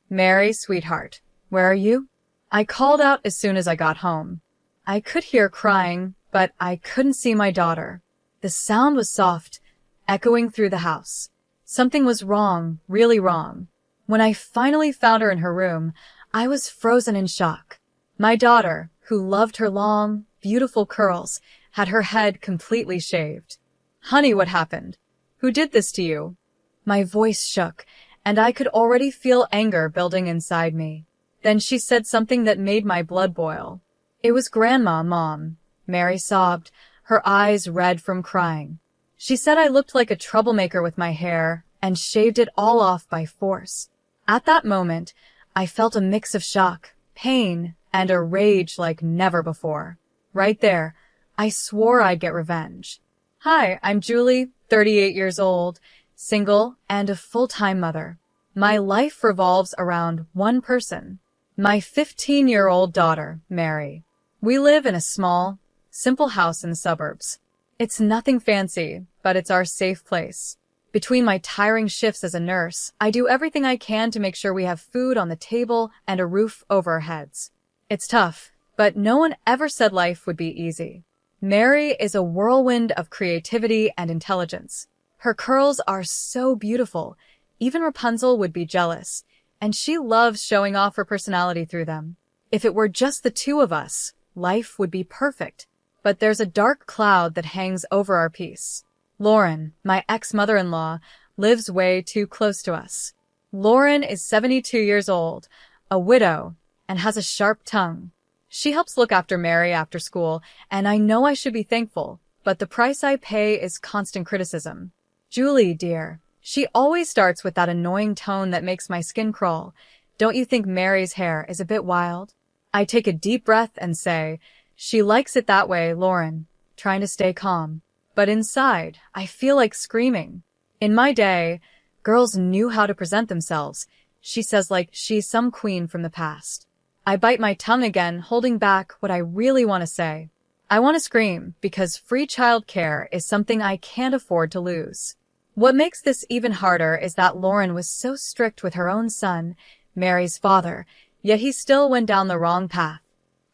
Mary, sweetheart, where are you? I called out as soon as I got home. I could hear crying, but I couldn't see my daughter. The sound was soft, echoing through the house. Something was wrong, really wrong. When I finally found her in her room, I was frozen in shock. My daughter, who loved her long, beautiful curls, had her head completely shaved. Honey, what happened? Who did this to you? My voice shook, and I could already feel anger building inside me. Then she said something that made my blood boil. It was Grandma, Mom. Mary sobbed, her eyes red from crying. She said I looked like a troublemaker with my hair and shaved it all off by force. At that moment, I felt a mix of shock, pain, and a rage like never before. Right there, I swore I'd get revenge. Hi, I'm Julie, 38 years old, single, and a full-time mother. My life revolves around one person, my 15-year-old daughter, Mary. We live in a small, simple house in the suburbs. It's nothing fancy, but it's our safe place. Between my tiring shifts as a nurse, I do everything I can to make sure we have food on the table and a roof over our heads. It's tough, but no one ever said life would be easy. Mary is a whirlwind of creativity and intelligence. Her curls are so beautiful, even Rapunzel would be jealous, and she loves showing off her personality through them. If it were just the two of us, life would be perfect. But there's a dark cloud that hangs over our peace. Lauren, my ex-mother-in-law, lives way too close to us. Lauren is 72 years old, a widow, and has a sharp tongue. She helps look after Mary after school, and I know I should be thankful, but the price I pay is constant criticism. Julie, dear, she always starts with that annoying tone that makes my skin crawl. Don't you think Mary's hair is a bit wild? I take a deep breath and say, she likes it that way, Lauren, trying to stay calm. But inside, I feel like screaming. In my day, girls knew how to present themselves, she says, like she's some queen from the past. I bite my tongue again, holding back what I really want to say. I want to scream because free childcare is something I can't afford to lose. What makes this even harder is that Lauren was so strict with her own son, Mary's father, yet he still went down the wrong path.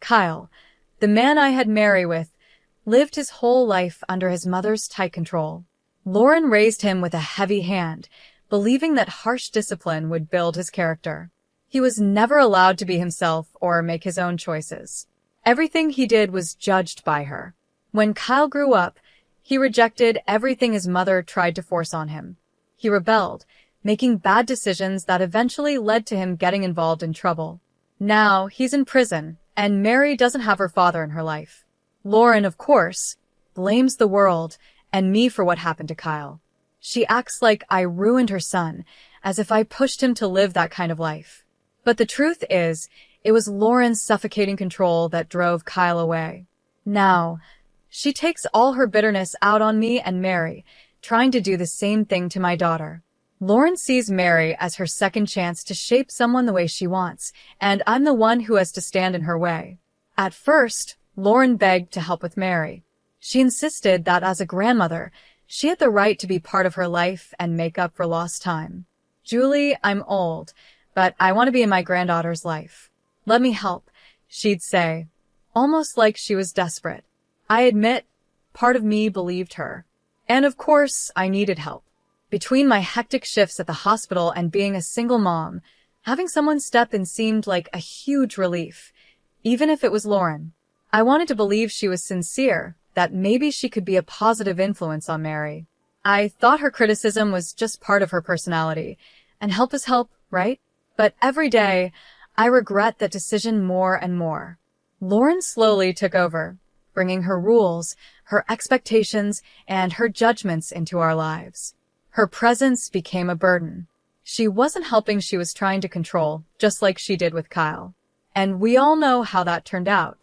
Kyle, the man I had Mary with, lived his whole life under his mother's tight control. Lauren raised him with a heavy hand, believing that harsh discipline would build his character. He was never allowed to be himself or make his own choices. Everything he did was judged by her. When Kyle grew up, he rejected everything his mother tried to force on him. He rebelled, making bad decisions that eventually led to him getting involved in trouble. Now he's in prison, and Mary doesn't have her father in her life. Lauren, of course, blames the world and me for what happened to Kyle. She acts like I ruined her son, as if I pushed him to live that kind of life. But the truth is, it was Lauren's suffocating control that drove Kyle away. Now, she takes all her bitterness out on me and Mary, trying to do the same thing to my daughter. Lauren sees Mary as her second chance to shape someone the way she wants, and I'm the one who has to stand in her way. At first, Lauren begged to help with Mary. She insisted that as a grandmother, she had the right to be part of her life and make up for lost time. Julie, I'm old, but I want to be in my granddaughter's life. Let me help, she'd say, almost like she was desperate. I admit, part of me believed her. And of course, I needed help. Between my hectic shifts at the hospital and being a single mom, having someone step in seemed like a huge relief, even if it was Lauren. I wanted to believe she was sincere, that maybe she could be a positive influence on Mary. I thought her criticism was just part of her personality, and help is help, right? But every day, I regret that decision more and more. Lauren slowly took over, bringing her rules, her expectations, and her judgments into our lives. Her presence became a burden. She wasn't helping, she was trying to control, just like she did with Kyle. And we all know how that turned out.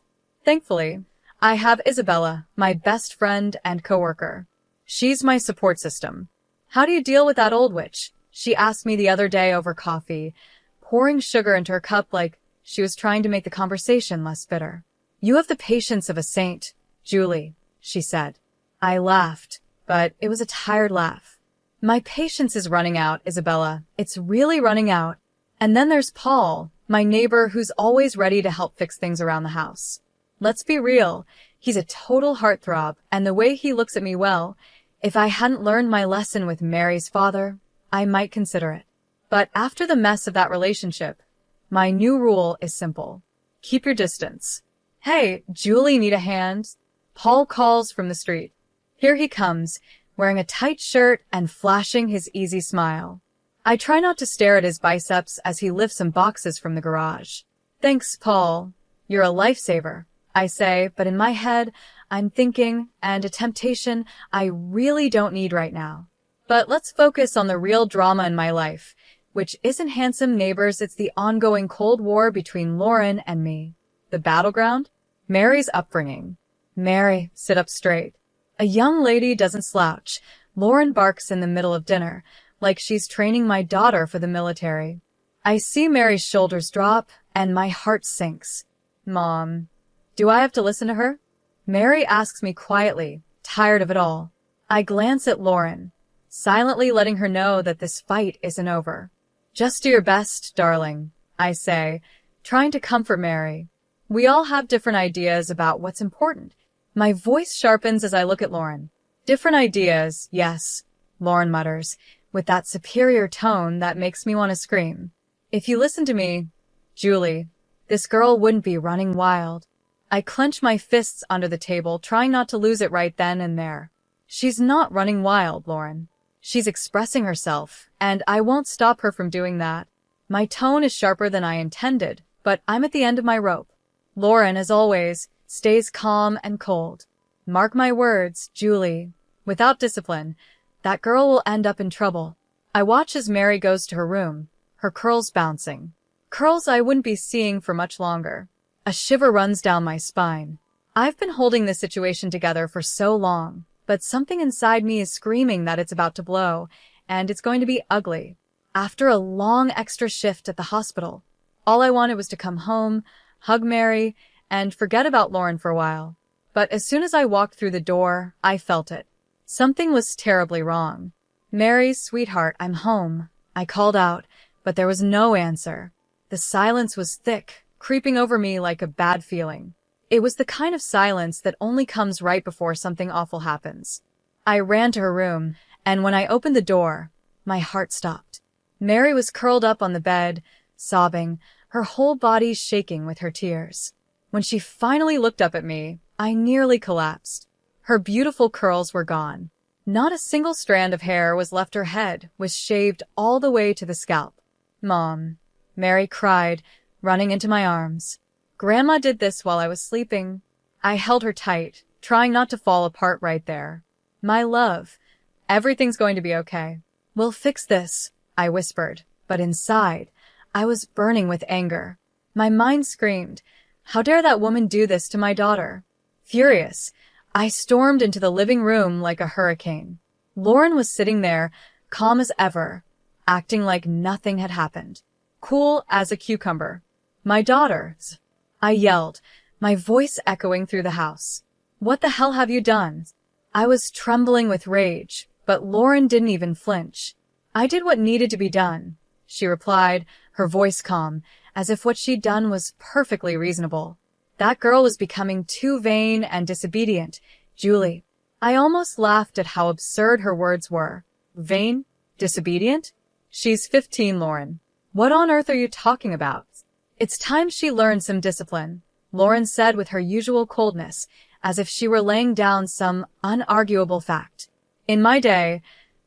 Thankfully, I have Isabella, my best friend and coworker. She's my support system. How do you deal with that old witch? She asked me the other day over coffee, pouring sugar into her cup like she was trying to make the conversation less bitter. You have the patience of a saint, Julie, she said. I laughed, but it was a tired laugh. My patience is running out, Isabella. It's really running out. And then there's Paul, my neighbor who's always ready to help fix things around the house. Let's be real, he's a total heartthrob, and the way he looks at me, well, if I hadn't learned my lesson with Mary's father, I might consider it. But after the mess of that relationship, my new rule is simple. Keep your distance. Hey, Julie, need a hand? Paul calls from the street. Here he comes, wearing a tight shirt and flashing his easy smile. I try not to stare at his biceps as he lifts some boxes from the garage. Thanks, Paul. You're a lifesaver, I say, but in my head, I'm thinking, and a temptation I really don't need right now. But let's focus on the real drama in my life, which isn't handsome neighbors, it's the ongoing Cold War between Lauren and me. The battleground? Mary's upbringing. Mary, sit up straight. A young lady doesn't slouch. Lauren barks in the middle of dinner, like she's training my daughter for the military. I see Mary's shoulders drop, and my heart sinks. Mom, do I have to listen to her? Mary asks me quietly, tired of it all. I glance at Lauren, silently letting her know that this fight isn't over. Just do your best, darling, I say, trying to comfort Mary. We all have different ideas about what's important. My voice sharpens as I look at Lauren. Different ideas, yes, Lauren mutters, with that superior tone that makes me want to scream. If you listen to me, Julie, this girl wouldn't be running wild. I clench my fists under the table, trying not to lose it right then and there. She's not running wild, Lauren. She's expressing herself, and I won't stop her from doing that. My tone is sharper than I intended, but I'm at the end of my rope. Lauren, as always, stays calm and cold. Mark my words, Julie. Without discipline, that girl will end up in trouble. I watch as Mary goes to her room, her curls bouncing. Curls I wouldn't be seeing for much longer. A shiver runs down my spine. I've been holding this situation together for so long, but something inside me is screaming that it's about to blow, and it's going to be ugly. After a long extra shift at the hospital, all I wanted was to come home, hug Mary, and forget about Lauren for a while. But as soon as I walked through the door, I felt it. Something was terribly wrong. Mary, sweetheart, I'm home. I called out, but there was no answer. The silence was thick, creeping over me like a bad feeling. It was the kind of silence that only comes right before something awful happens. I ran to her room, and when I opened the door, my heart stopped. Mary was curled up on the bed, sobbing, her whole body shaking with her tears. When she finally looked up at me, I nearly collapsed. Her beautiful curls were gone. Not a single strand of hair was left. Her head was shaved all the way to the scalp. Mom, Mary cried, running into my arms. Grandma did this while I was sleeping. I held her tight, trying not to fall apart right there. My love, everything's going to be okay. We'll fix this, I whispered, but inside, I was burning with anger. My mind screamed, how dare that woman do this to my daughter? Furious, I stormed into the living room like a hurricane. Lauren was sitting there, calm as ever, acting like nothing had happened. Cool as a cucumber. My daughters, I yelled, my voice echoing through the house. What the hell have you done? I was trembling with rage, but Lauren didn't even flinch. I did what needed to be done, she replied, her voice calm, as if what she'd done was perfectly reasonable. That girl was becoming too vain and disobedient, Julie. I almost laughed at how absurd her words were. Vain? Disobedient? She's 15, Lauren. What on earth are you talking about? It's time she learned some discipline, Lauren said with her usual coldness, as if she were laying down some unarguable fact. In my day,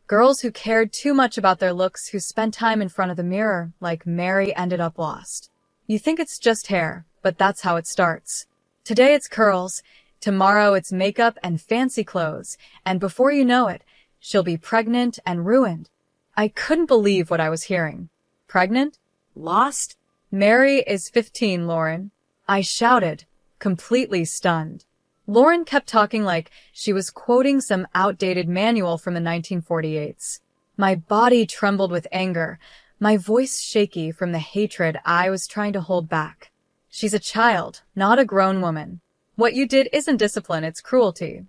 girls who cared too much about their looks, who spent time in front of the mirror, like Mary, ended up lost. You think it's just hair, but that's how it starts. Today it's curls, tomorrow it's makeup and fancy clothes, and before you know it, she'll be pregnant and ruined. I couldn't believe what I was hearing. Pregnant? Lost? Mary is 15, Lauren. I shouted, completely stunned. Lauren kept talking like she was quoting some outdated manual from the 1948s. My body trembled with anger, my voice shaky from the hatred I was trying to hold back. She's a child, not a grown woman. What you did isn't discipline, it's cruelty.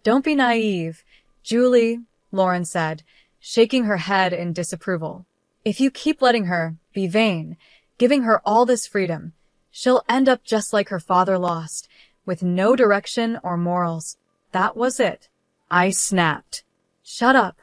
Don't be naive, Julie, Lauren said, shaking her head in disapproval. If you keep letting her be vain, giving her all this freedom, she'll end up just like her father, lost, with no direction or morals. That was it. I snapped. Shut up.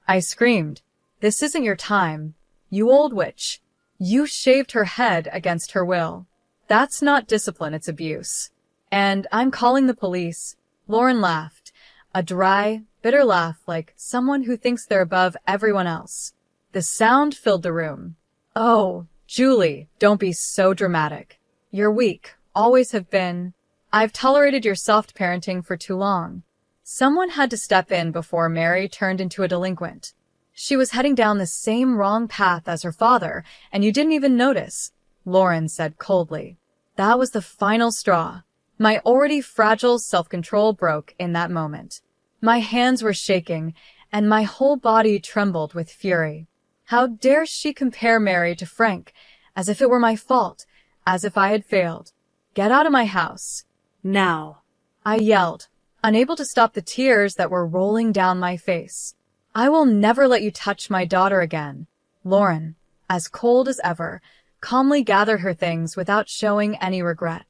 I screamed. This isn't your time. You old witch. You shaved her head against her will. That's not discipline, it's abuse. And I'm calling the police. Lauren laughed. A dry, bitter laugh like someone who thinks they're above everyone else. The sound filled the room. Oh, Julie, don't be so dramatic. You're weak. Always have been. I've tolerated your soft parenting for too long. Someone had to step in before Mary turned into a delinquent. She was heading down the same wrong path as her father, and you didn't even notice, Lauren said coldly. That was the final straw. My already fragile self-control broke in that moment. My hands were shaking, and my whole body trembled with fury. How dare she compare Mary to Frank, as if it were my fault, as if I had failed. Get out of my house. Now. I yelled, unable to stop the tears that were rolling down my face. I will never let you touch my daughter again. Lauren, as cold as ever, calmly gathered her things without showing any regret.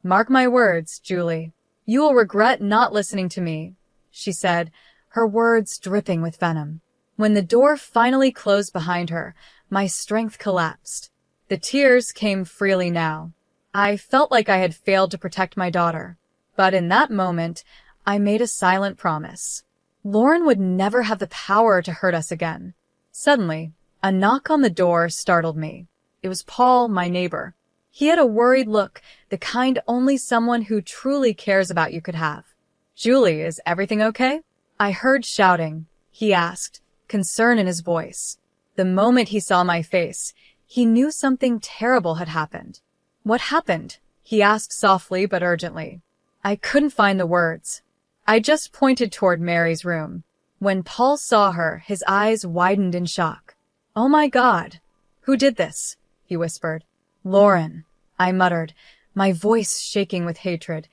Mark my words, Julie. You will regret not listening to me, she said, her words dripping with venom. When the door finally closed behind her, my strength collapsed. The tears came freely now. I felt like I had failed to protect my daughter. But in that moment, I made a silent promise. Lauren would never have the power to hurt us again. Suddenly, a knock on the door startled me. It was Paul, my neighbor. He had a worried look, the kind only someone who truly cares about you could have. Julie, is everything okay? I heard shouting. He asked, concern in his voice. The moment he saw my face, he knew something terrible had happened. What happened? He asked softly but urgently. I couldn't find the words. I just pointed toward Mary's room. When Paul saw her, his eyes widened in shock. Oh my God! Who did this? He whispered. Lauren, I muttered, my voice shaking with hatred,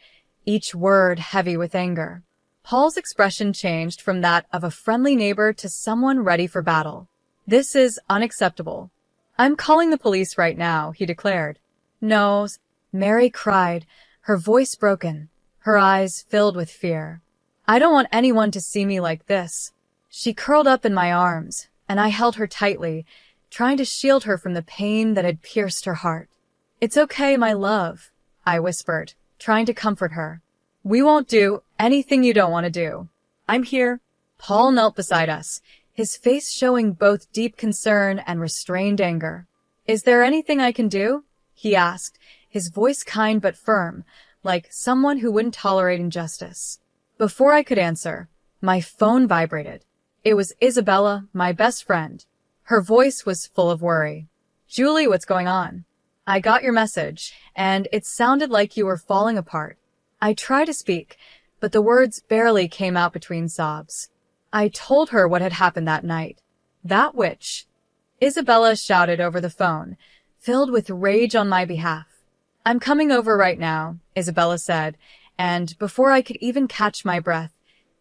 each word heavy with anger. Paul's expression changed from that of a friendly neighbor to someone ready for battle. This is unacceptable. I'm calling the police right now, he declared. No, Mary cried, her voice broken, her eyes filled with fear. I don't want anyone to see me like this. She curled up in my arms, and I held her tightly, trying to shield her from the pain that had pierced her heart. It's okay, my love, I whispered, trying to comfort her. We won't do anything you don't want to do. I'm here. Paul knelt beside us, his face showing both deep concern and restrained anger. Is there anything I can do? He asked, his voice kind but firm, like someone who wouldn't tolerate injustice. Before I could answer, my phone vibrated. It was Isabella, my best friend. Her voice was full of worry. Julie, what's going on? I got your message, and it sounded like you were falling apart. I tried to speak, but the words barely came out between sobs. I told her what had happened that night. That witch. Isabella shouted over the phone, filled with rage on my behalf. I'm coming over right now, Isabella said, and before I could even catch my breath,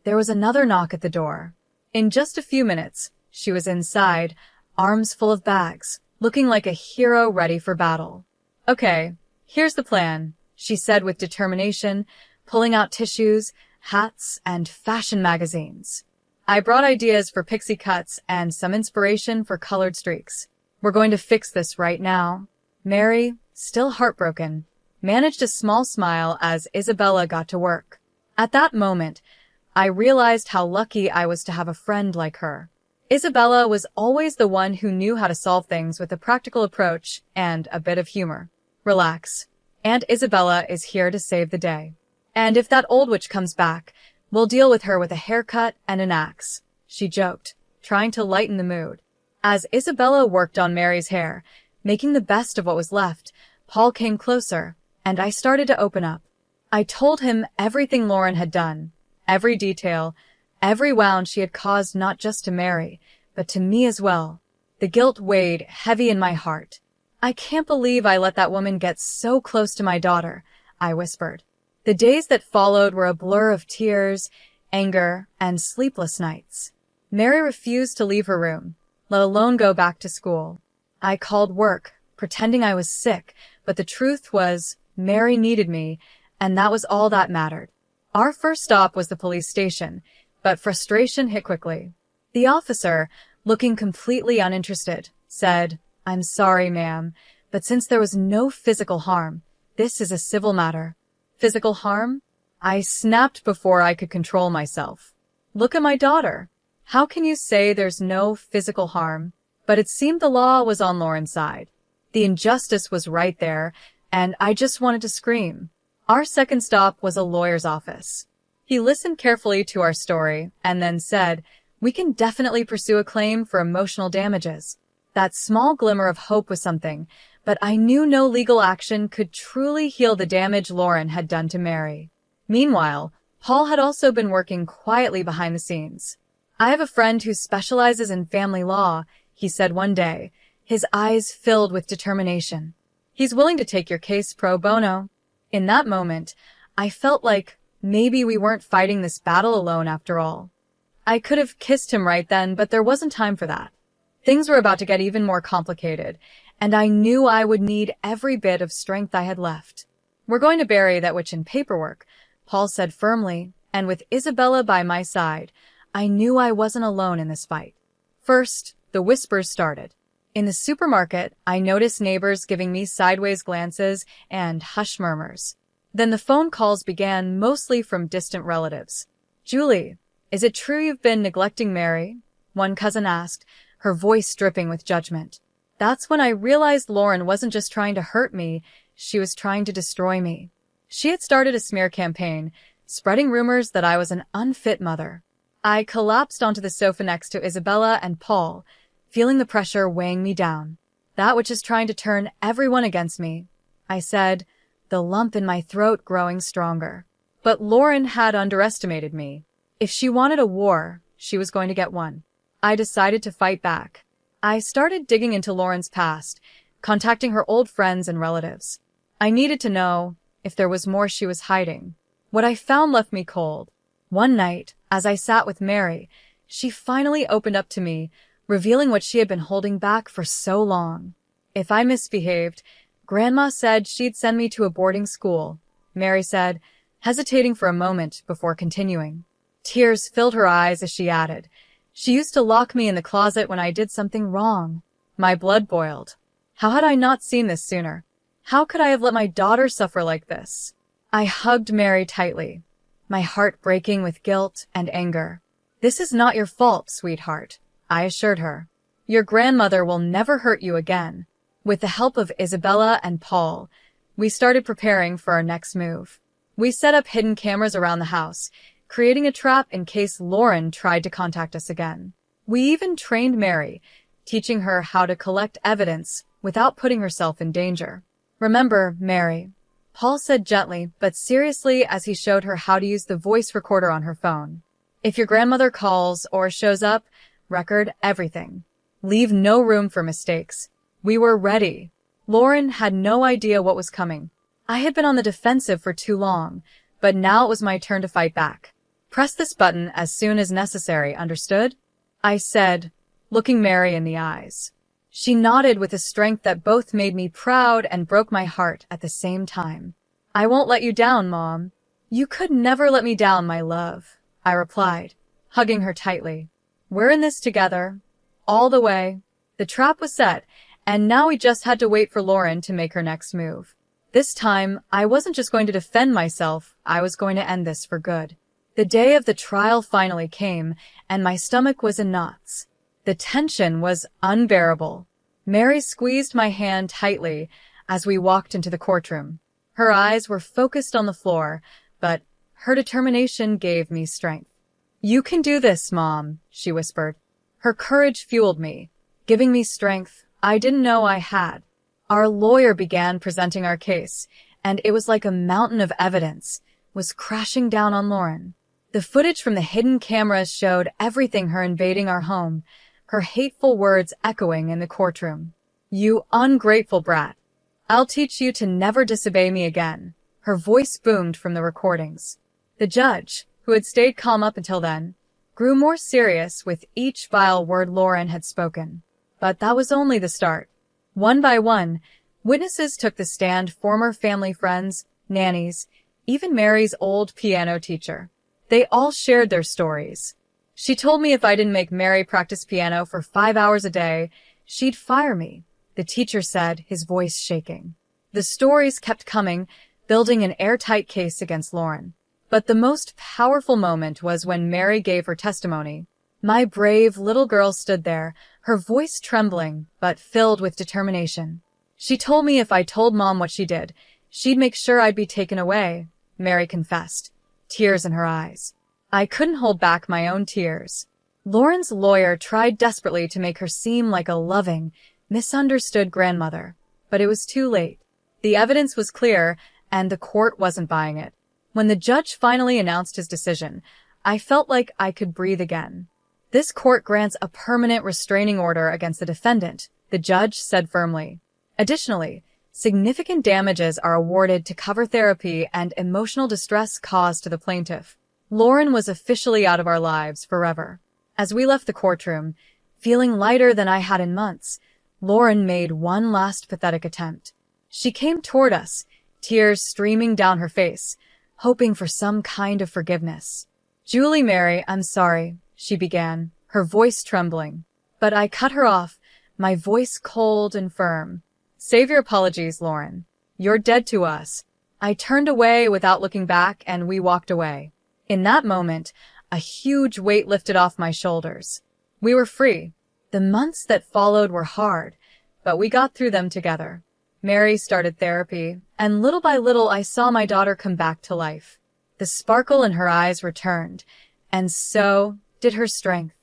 there was another knock at the door. In just a few minutes, she was inside, arms full of bags, looking like a hero ready for battle. Okay, here's the plan, she said with determination, pulling out tissues, hats, and fashion magazines. I brought ideas for pixie cuts and some inspiration for colored streaks. We're going to fix this right now. Mary, still heartbroken, managed a small smile as Isabella got to work. At that moment, I realized how lucky I was to have a friend like her. Isabella was always the one who knew how to solve things with a practical approach and a bit of humor. Relax. Aunt Isabella is here to save the day. And if that old witch comes back, we'll deal with her with a haircut and an axe, she joked, trying to lighten the mood. As Isabella worked on Mary's hair, making the best of what was left, Paul came closer, and I started to open up. I told him everything Lauren had done, every detail, every wound she had caused not just to Mary, but to me as well. The guilt weighed heavy in my heart. I can't believe I let that woman get so close to my daughter, I whispered. The days that followed were a blur of tears, anger, and sleepless nights. Mary refused to leave her room, let alone go back to school. I called work, pretending I was sick, but the truth was, Mary needed me, and that was all that mattered. Our first stop was the police station, but frustration hit quickly. The officer, looking completely uninterested, said, "I'm sorry, ma'am, but since there was no physical harm, this is a civil matter." Physical harm? I snapped before I could control myself. Look at my daughter. How can you say there's no physical harm? But it seemed the law was on Lauren's side. The injustice was right there, and I just wanted to scream. Our second stop was a lawyer's office. He listened carefully to our story and then said, "We can definitely pursue a claim for emotional damages." That small glimmer of hope was something, but I knew no legal action could truly heal the damage Lauren had done to Mary. Meanwhile, Paul had also been working quietly behind the scenes. "I have a friend who specializes in family law," he said one day, his eyes filled with determination. "He's willing to take your case pro bono." In that moment, I felt like maybe we weren't fighting this battle alone after all. I could have kissed him right then, but there wasn't time for that. Things were about to get even more complicated, and I knew I would need every bit of strength I had left. "We're going to bury that witch in paperwork," Paul said firmly, and with Isabella by my side, I knew I wasn't alone in this fight. First, the whispers started. In the supermarket, I noticed neighbors giving me sideways glances and hush murmurs. Then the phone calls began, mostly from distant relatives. "Julie, is it true you've been neglecting Mary?" one cousin asked, her voice dripping with judgment. That's when I realized Lauren wasn't just trying to hurt me, she was trying to destroy me. She had started a smear campaign, spreading rumors that I was an unfit mother. I collapsed onto the sofa next to Isabella and Paul, feeling the pressure weighing me down. "That which is trying to turn everyone against me," I said, the lump in my throat growing stronger. But Lauren had underestimated me. If she wanted a war, she was going to get one. I decided to fight back. I started digging into Lauren's past, contacting her old friends and relatives. I needed to know if there was more she was hiding. What I found left me cold. One night, as I sat with Mary, she finally opened up to me, revealing what she had been holding back for so long. If I misbehaved, Grandma said she'd send me to a boarding school, Mary said, hesitating for a moment before continuing. Tears filled her eyes as she added, "She used to lock me in the closet when I did something wrong." My blood boiled. How had I not seen this sooner? How could I have let my daughter suffer like this? I hugged Mary tightly, my heart breaking with guilt and anger. "This is not your fault, sweetheart," I assured her. "Your grandmother will never hurt you again." With the help of Isabella and Paul, we started preparing for our next move. We set up hidden cameras around the house, creating a trap in case Lauren tried to contact us again. We even trained Mary, teaching her how to collect evidence without putting herself in danger. "Remember, Mary," Paul said gently but seriously as he showed her how to use the voice recorder on her phone. "If your grandmother calls or shows up, record everything. Leave no room for mistakes." We were ready. Lauren had no idea what was coming. I had been on the defensive for too long, but now it was my turn to fight back. "Press this button as soon as necessary, understood?" I said, looking Mary in the eyes. She nodded with a strength that both made me proud and broke my heart at the same time. "I won't let you down, Mom." "You could never let me down, my love," I replied, hugging her tightly. "We're in this together, all the way." The trap was set, and now we just had to wait for Lauren to make her next move. This time, I wasn't just going to defend myself, I was going to end this for good. The day of the trial finally came, and my stomach was in knots. The tension was unbearable. Mary squeezed my hand tightly as we walked into the courtroom. Her eyes were focused on the floor, but her determination gave me strength. "You can do this, Mom," she whispered. Her courage fueled me, giving me strength I didn't know I had. Our lawyer began presenting our case, and it was like a mountain of evidence was crashing down on Lauren. The footage from the hidden cameras showed everything: her invading our home, her hateful words echoing in the courtroom. "You ungrateful brat. I'll teach you to never disobey me again," her voice boomed from the recordings. The judge, who had stayed calm up until then, grew more serious with each vile word Lauren had spoken. But that was only the start. One by one, witnesses took the stand, former family friends, nannies, even Mary's old piano teacher. They all shared their stories. She told me if I didn't make Mary practice piano for 5 hours a day, she'd fire me, the teacher said, his voice shaking. The stories kept coming, building an airtight case against Lauren. But the most powerful moment was when Mary gave her testimony. My brave little girl stood there, her voice trembling, but filled with determination. She told me if I told Mom what she did, she'd make sure I'd be taken away, Mary confessed, tears in her eyes. I couldn't hold back my own tears. Lauren's lawyer tried desperately to make her seem like a loving, misunderstood grandmother, but it was too late. The evidence was clear, and the court wasn't buying it. When the judge finally announced his decision, I felt like I could breathe again. This court grants a permanent restraining order against the defendant, the judge said firmly. Additionally, significant damages are awarded to cover therapy and emotional distress caused to the plaintiff. Lauren was officially out of our lives forever. As we left the courtroom, feeling lighter than I had in months, Lauren made one last pathetic attempt. She came toward us, tears streaming down her face, hoping for some kind of forgiveness. "Julie Mary, I'm sorry," she began, her voice trembling. But I cut her off, my voice cold and firm. "Save your apologies, Lauren. You're dead to us." I turned away without looking back, and we walked away. In that moment, a huge weight lifted off my shoulders. We were free. The months that followed were hard, but we got through them together. Mary started therapy, and little by little I saw my daughter come back to life. The sparkle in her eyes returned, and so did her strength.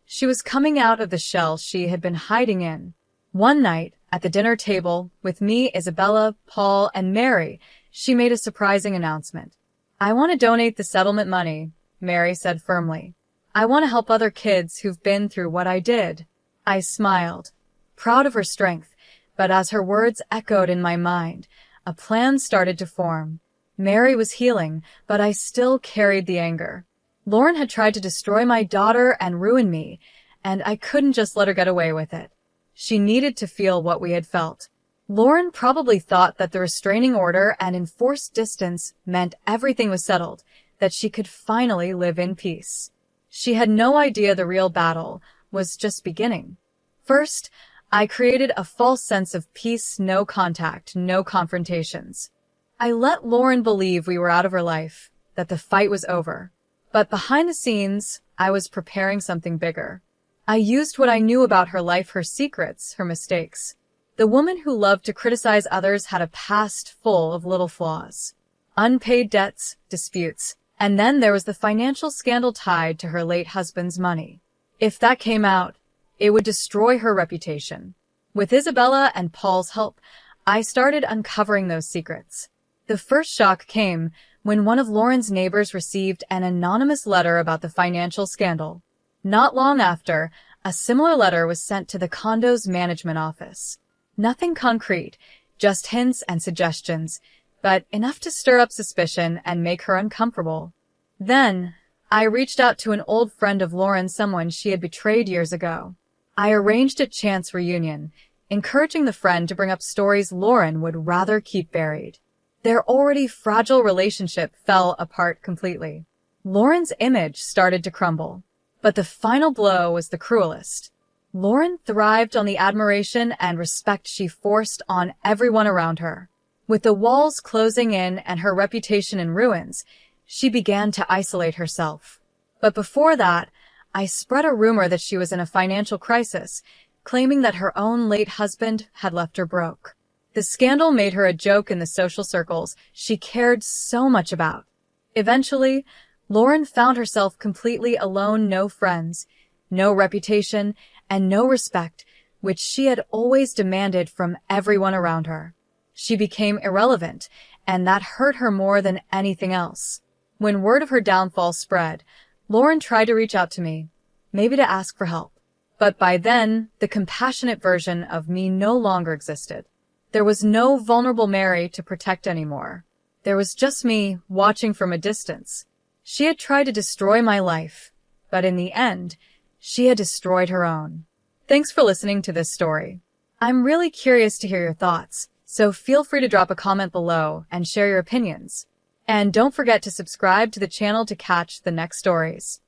She was coming out of the shell she had been hiding in. One night, at the dinner table, with me, Isabella, Paul, and Mary, she made a surprising announcement. "I want to donate the settlement money," Mary said firmly. "I want to help other kids who've been through what I did." I smiled, proud of her strength, but as her words echoed in my mind, a plan started to form. Mary was healing, but I still carried the anger. Lauren had tried to destroy my daughter and ruin me, and I couldn't just let her get away with it. She needed to feel what we had felt. Lauren probably thought that the restraining order and enforced distance meant everything was settled, that she could finally live in peace. She had no idea the real battle was just beginning. First, I created a false sense of peace, no contact, no confrontations. I let Lauren believe we were out of her life, that the fight was over. But behind the scenes, I was preparing something bigger. I used what I knew about her life, her secrets, her mistakes. The woman who loved to criticize others had a past full of little flaws. Unpaid debts, disputes, and then there was the financial scandal tied to her late husband's money. If that came out, it would destroy her reputation. With Isabella and Paul's help, I started uncovering those secrets. The first shock came when one of Lauren's neighbors received an anonymous letter about the financial scandal. Not long after, a similar letter was sent to the condo's management office. Nothing concrete, just hints and suggestions, but enough to stir up suspicion and make her uncomfortable. Then, I reached out to an old friend of Lauren's, someone she had betrayed years ago. I arranged a chance reunion, encouraging the friend to bring up stories Lauren would rather keep buried. Their already fragile relationship fell apart completely. Lauren's image started to crumble. But the final blow was the cruelest. Lauren thrived on the admiration and respect she forced on everyone around her. With the walls closing in and her reputation in ruins, she began to isolate herself. But before that, I spread a rumor that she was in a financial crisis, claiming that her own late husband had left her broke. The scandal made her a joke in the social circles she cared so much about. Eventually, Lauren found herself completely alone, no friends, no reputation, and no respect, which she had always demanded from everyone around her. She became irrelevant, and that hurt her more than anything else. When word of her downfall spread, Lauren tried to reach out to me, maybe to ask for help. But by then, the compassionate version of me no longer existed. There was no vulnerable Mary to protect anymore. There was just me, watching from a distance. She had tried to destroy my life, but in the end, she had destroyed her own. Thanks for listening to this story. I'm really curious to hear your thoughts, so feel free to drop a comment below and share your opinions. And don't forget to subscribe to the channel to catch the next stories.